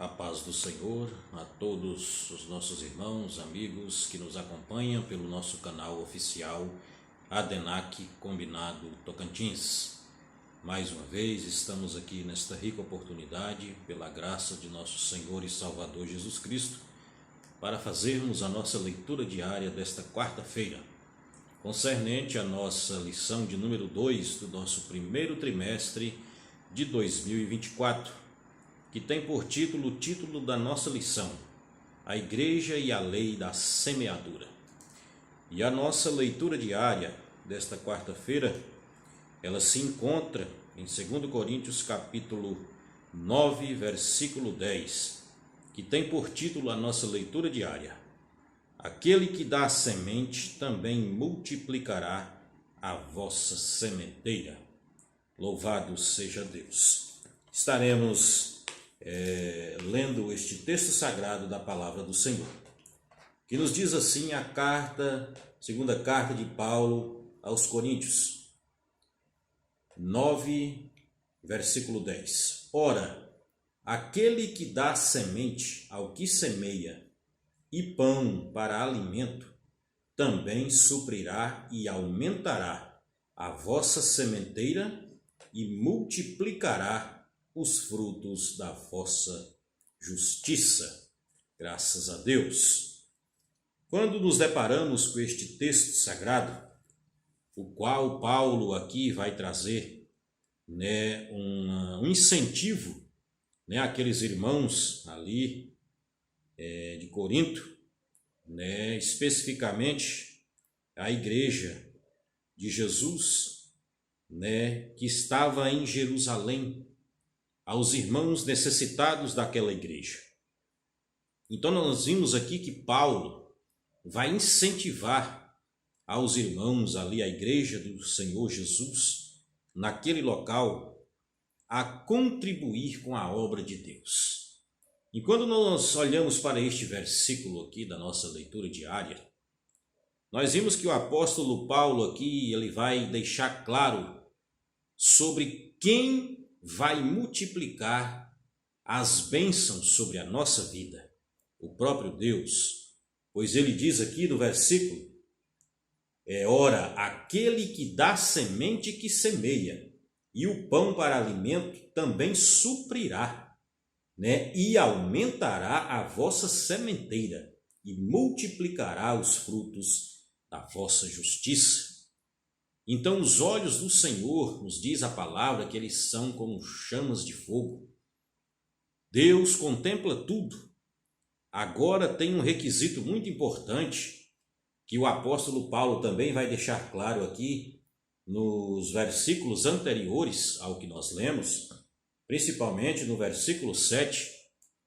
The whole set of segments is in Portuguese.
A paz do Senhor a todos os nossos irmãos, amigos que nos acompanham pelo nosso canal oficial ADENAC Combinado Tocantins. Mais uma vez estamos aqui nesta rica oportunidade, pela graça de nosso Senhor e Salvador Jesus Cristo, para fazermos a nossa leitura diária desta quarta-feira, concernente à nossa lição de número 2 do nosso primeiro trimestre de 2024, que tem por título o título da nossa lição, A Igreja e a Lei da Semeadura. E a nossa leitura diária desta quarta-feira, ela se encontra em 2 Coríntios capítulo 9, versículo 10, que tem por título a nossa leitura diária, Aquele que dá a semente também multiplicará a vossa sementeira. Louvado seja Deus. Estaremos lendo este texto sagrado da palavra do Senhor, que nos diz assim a segunda carta de Paulo aos Coríntios, 9, versículo 10. Ora, aquele que dá semente ao que semeia e pão para alimento, também suprirá e aumentará a vossa sementeira e multiplicará os frutos da vossa justiça. Graças a Deus. Quando nos deparamos com este texto sagrado, o qual Paulo aqui vai trazer um incentivo àqueles irmãos ali de Corinto, especificamente a igreja de Jesus, que estava em Jerusalém, aos irmãos necessitados daquela igreja. Então nós vimos aqui que Paulo vai incentivar aos irmãos ali, a igreja do Senhor Jesus, naquele local, a contribuir com a obra de Deus. E quando nós olhamos para este versículo aqui da nossa leitura diária, nós vimos que o apóstolo Paulo aqui, ele vai deixar claro sobre quem vai multiplicar as bênçãos sobre a nossa vida, o próprio Deus, pois ele diz aqui no versículo, ora, aquele que dá semente que semeia, e o pão para alimento também suprirá, e aumentará a vossa sementeira, e multiplicará os frutos da vossa justiça. Então os olhos do Senhor, nos diz a palavra, que eles são como chamas de fogo. Deus contempla tudo. Agora tem um requisito muito importante, que o apóstolo Paulo também vai deixar claro aqui, nos versículos anteriores ao que nós lemos, principalmente no versículo 7,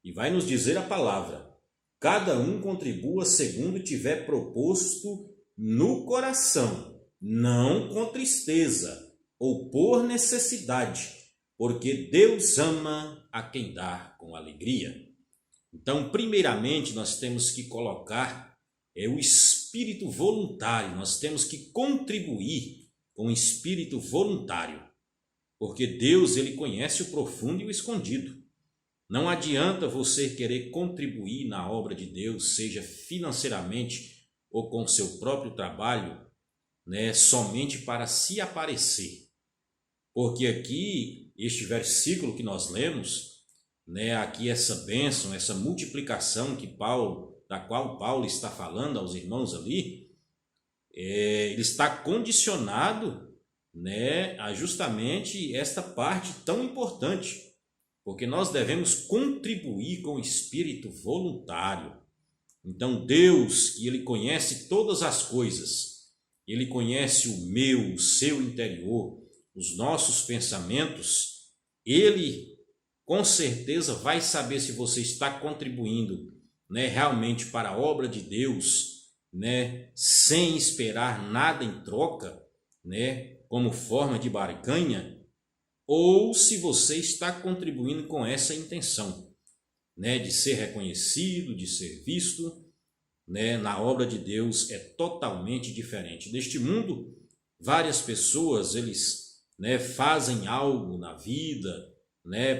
e vai nos dizer a palavra, cada um contribua segundo tiver proposto no coração, não com tristeza ou por necessidade, porque Deus ama a quem dá com alegria. Então, primeiramente, nós temos que colocar o espírito voluntário, nós temos que contribuir com o espírito voluntário, porque Deus, ele conhece o profundo e o escondido. Não adianta você querer contribuir na obra de Deus, seja financeiramente ou com seu próprio trabalho, somente para se aparecer. Porque aqui, este versículo que nós lemos, aqui essa bênção, essa multiplicação da qual Paulo está falando aos irmãos ali, ele está condicionado a justamente esta parte tão importante, porque nós devemos contribuir com o espírito voluntário. Então Deus, que ele conhece todas as coisas, ele conhece o meu, o seu interior, os nossos pensamentos, ele com certeza vai saber se você está contribuindo realmente para a obra de Deus, sem esperar nada em troca, como forma de barganha, ou se você está contribuindo com essa intenção, de ser reconhecido, de ser visto, na obra de Deus é totalmente diferente. Neste mundo, várias pessoas, eles fazem algo na vida,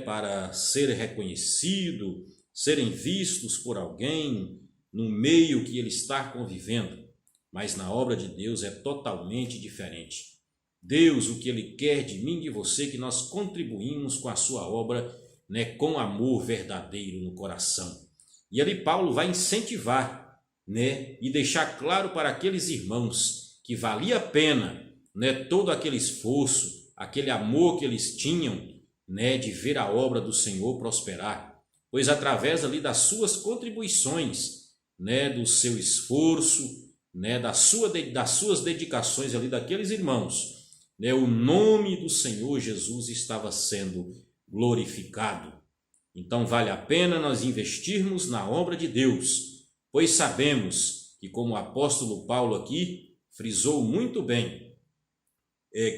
para ser reconhecido, serem vistos por alguém no meio que ele está convivendo, mas na obra de Deus é totalmente diferente. Deus, o que ele quer de mim e de você, que nós contribuímos com a sua obra, com amor verdadeiro no coração. E ali Paulo vai incentivar, e deixar claro para aqueles irmãos que valia a pena, todo aquele esforço, aquele amor que eles tinham, de ver a obra do Senhor prosperar, pois através ali das suas contribuições, do seu esforço, das suas dedicações ali daqueles irmãos, o nome do Senhor Jesus estava sendo glorificado. Então vale a pena nós investirmos na obra de Deus, pois sabemos que, como o apóstolo Paulo aqui frisou muito bem,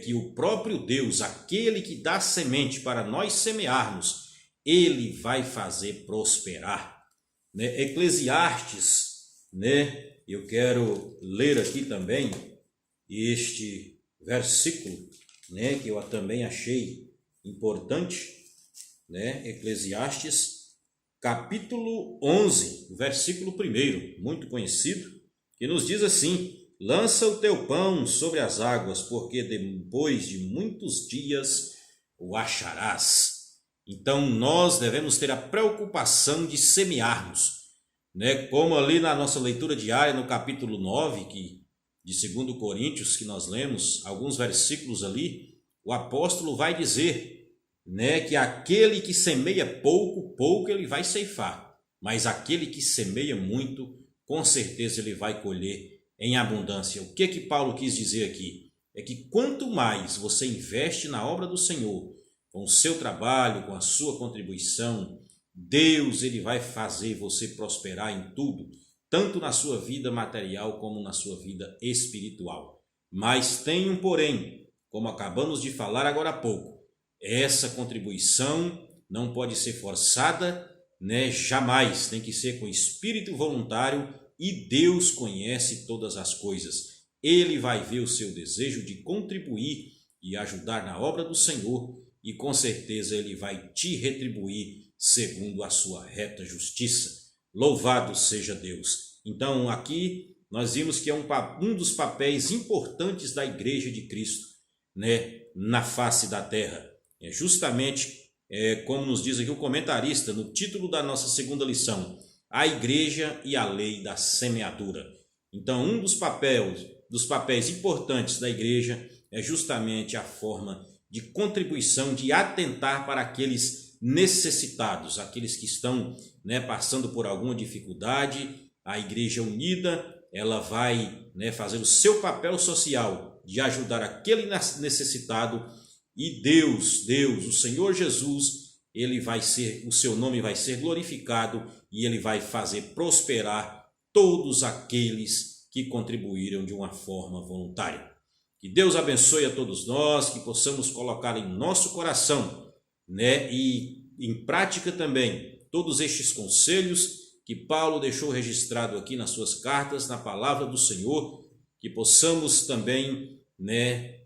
que o próprio Deus, aquele que dá semente para nós semearmos, ele vai fazer prosperar. Eclesiastes, eu quero ler aqui também este versículo, que eu também achei importante, Eclesiastes, capítulo 11, versículo 1, muito conhecido, que nos diz assim: lança o teu pão sobre as águas, porque depois de muitos dias o acharás. Então nós devemos ter a preocupação de semearmos, como ali na nossa leitura diária, no capítulo 9, de 2 Coríntios, que nós lemos, alguns versículos ali, o apóstolo vai dizer, que aquele que semeia pouco, pouco ele vai ceifar, mas aquele que semeia muito, com certeza ele vai colher em abundância. O que Paulo quis dizer aqui? É que quanto mais você investe na obra do Senhor, com o seu trabalho, com a sua contribuição, Deus ele vai fazer você prosperar em tudo, tanto na sua vida material como na sua vida espiritual. Mas tem um porém, como acabamos de falar agora há pouco, essa contribuição não pode ser forçada, jamais, tem que ser com espírito voluntário, e Deus conhece todas as coisas. Ele vai ver o seu desejo de contribuir e ajudar na obra do Senhor, e com certeza ele vai te retribuir segundo a sua reta justiça. Louvado seja Deus. Então aqui nós vimos que é um dos papéis importantes da Igreja de Cristo, na face da terra. É justamente como nos diz aqui o comentarista no título da nossa segunda lição: a Igreja e a lei da semeadura. Então um dos papéis importantes da Igreja é justamente a forma de contribuição, de atentar para aqueles necessitados, aqueles que estão passando por alguma dificuldade. A Igreja unida, ela vai fazer o seu papel social de ajudar aquele necessitado, e Deus, o Senhor Jesus, o seu nome vai ser glorificado, e ele vai fazer prosperar todos aqueles que contribuíram de uma forma voluntária. Que Deus abençoe a todos nós, que possamos colocar em nosso coração, e em prática também, todos estes conselhos que Paulo deixou registrado aqui nas suas cartas, na palavra do Senhor, que possamos também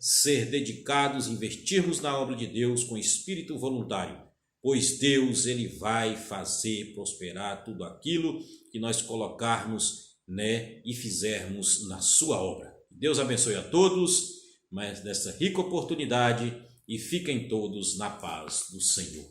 ser dedicados, investirmos na obra de Deus com espírito voluntário, pois Deus ele vai fazer prosperar tudo aquilo que nós colocarmos e fizermos na sua obra. Deus abençoe a todos, mas dessa rica oportunidade, e fiquem todos na paz do Senhor.